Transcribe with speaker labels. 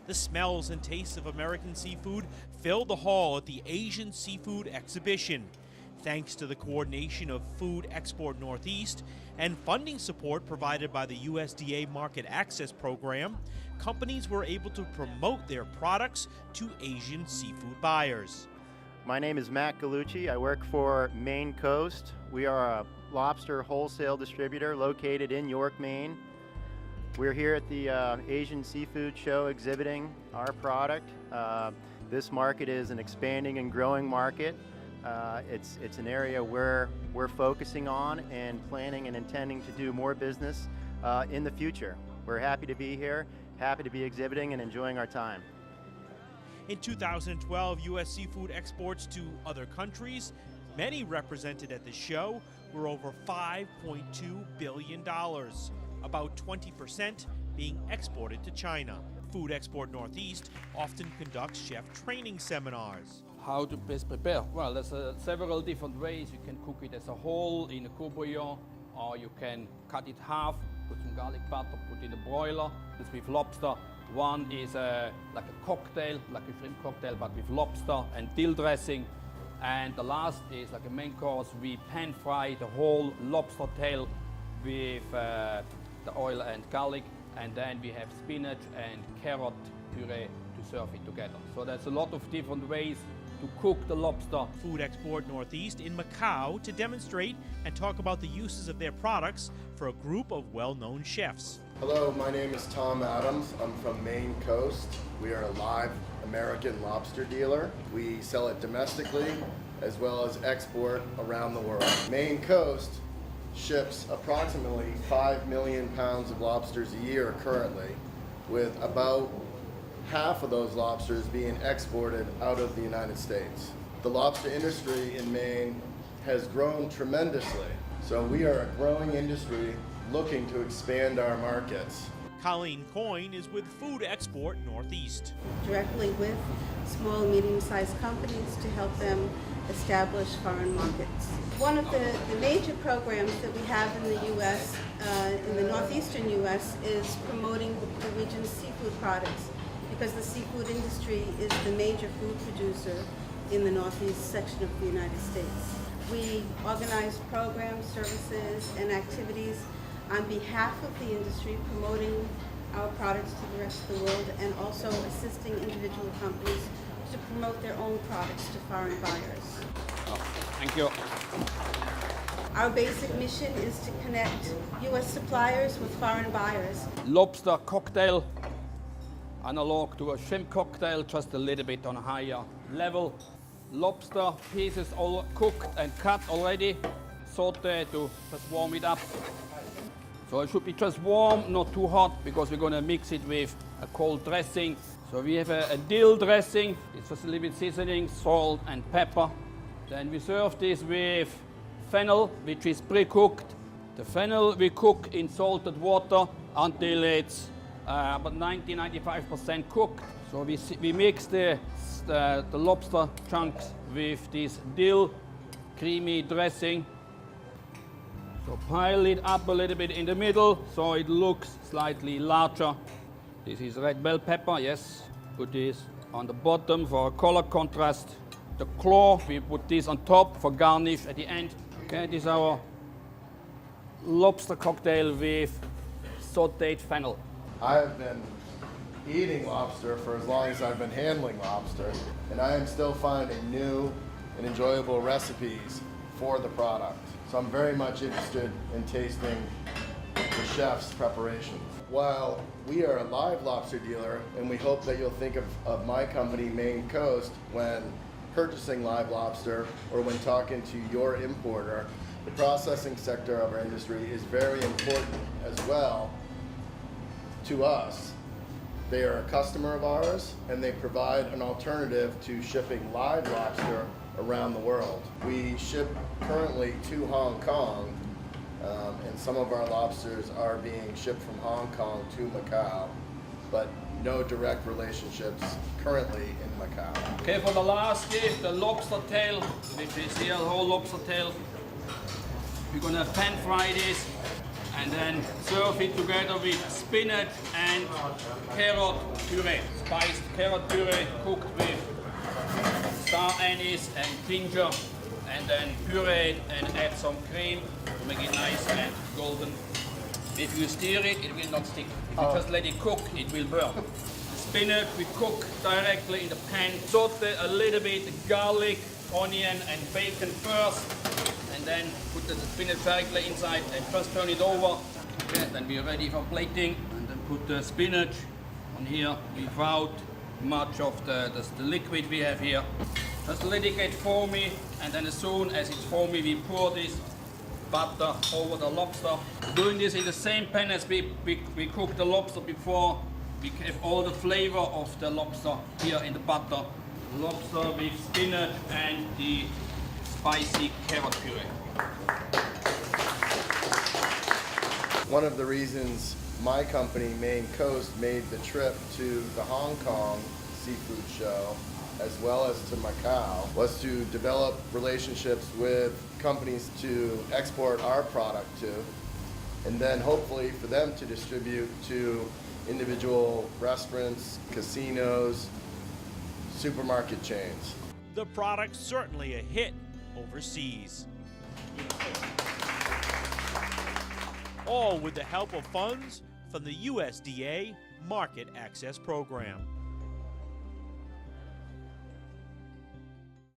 Speaker 1: The smells and tastes of American seafood filled the hall at the Asian Seafood Exhibition. Thanks to the coordination of Food Export Northeast and funding support provided by the USDA Market Access Program, companies were able to promote their products to Asian seafood buyers.
Speaker 2: My name is Matt Gallucci. I work for Maine Coast. We are a lobster wholesale distributor located in York, Maine. We're here at the Asian Seafood Show exhibiting our product. This market is an expanding and growing market. It's an area where we're focusing on and planning and intending to do more business in the future. We're happy to be here, happy to be exhibiting and enjoying our time.
Speaker 1: In 2012, U.S. seafood exports to other countries, many represented at the show, were over $5.2 billion, about 20% being exported to China. Food Export Northeast often conducts chef training seminars.
Speaker 3: How to best prepare? Well, there's several different ways. You can cook it as a whole in a courts-bouillon, or you can cut it half, put some garlic butter, put in a broiler. It's with lobster. One is like a cocktail, like a shrimp cocktail, but with lobster and dill dressing. And the last is like a main course. We pan fry the whole lobster tail with the oil and garlic, and then we have spinach and carrot puree to serve it together. So there's a lot of different ways to cook the lobster.
Speaker 1: Food Export Northeast in Macau to demonstrate and talk about the uses of their products for a group of well-known chefs.
Speaker 4: Hello, my name is Tom Adams. I'm from Maine Coast. We are a live American lobster dealer. We sell it domestically as well as export around the world. Maine Coast ships approximately 5 million pounds of lobsters a year currently, with about half of those lobsters being exported out of the United States. The lobster industry in Maine has grown tremendously, so we are a growing industry looking to expand our markets.
Speaker 1: Colleen Coyne is with Food Export Northeast.
Speaker 5: Directly with small and medium-sized companies to help them establish foreign markets. One of the major programs that we have in the U.S., in the northeastern U.S., is promoting the region's seafood products, because the seafood industry is the major food producer in the northeast section of the United States. We organize programs, services, and activities on behalf of the industry, promoting our products to the rest of the world, and also assisting individual companies to promote their own products to foreign buyers.
Speaker 3: Thank you.
Speaker 5: Our basic mission is to connect U.S. suppliers with foreign buyers.
Speaker 3: Lobster cocktail, analog to a shrimp cocktail, just a little bit on a higher level. Lobster pieces all cooked and cut already, sauté to just warm it up. So it should be just warm, not too hot, because we're going to mix it with a cold dressing. So we have a dill dressing. It's just a little bit seasoning, salt and pepper. Then we serve this with fennel, which is pre-cooked. The fennel we cook in salted water until it's about 90-95% cooked. So we mix the lobster chunks with this dill creamy dressing. So pile it up a little bit in the middle so it looks slightly larger. This is red bell pepper, yes. Put this on the bottom for a color contrast. The claw, we put this on top for garnish at the end. Okay, this is our lobster cocktail with sauteed fennel.
Speaker 4: I have been eating lobster for as long as I've been handling lobster, and I am still finding new and enjoyable recipes for the product. So I'm very much interested in tasting the chef's preparations. While we are a live lobster dealer, and we hope that you'll think of my company, Maine Coast, when purchasing live lobster or when talking to your importer, the processing sector of our industry is very important as well to us. They are a customer of ours, and they provide an alternative to shipping live lobster around the world. We ship currently to Hong Kong, and some of our lobsters are being shipped from Hong Kong to Macau, but no direct relationships currently in Macau.
Speaker 3: Okay, for the last dish, the lobster tail, which is here, the whole lobster tail. We're gonna pan fry this and and then serve it together with spinach and carrot puree. Spiced carrot puree cooked with star anise and ginger, and then pureed and add some cream to make it nice and golden. If you stir it, it will not stick. If you just let it cook, it will burn. The spinach we cook directly in the pan. Saute a little bit garlic, onion and bacon first, and then put the spinach directly inside and just turn it over. Okay, then we're ready for plating, and then put the spinach on here without much of the liquid we have here. Just let it get foamy, and then as soon as it's foamy, we pour this butter over the lobster. Doing this in the same pan as we cooked the lobster before. We have all the flavor of the lobster here in the butter. Lobster with spinach and the spicy carrot puree.
Speaker 4: One of the reasons my company, Maine Coast, made the trip to the Hong Kong seafood show as well as to Macau was to develop relationships with companies to export our product to, and then hopefully for them to distribute to individual restaurants, casinos, supermarket chains.
Speaker 1: The product's certainly a hit overseas. All with the help of funds from the USDA Market Access Program.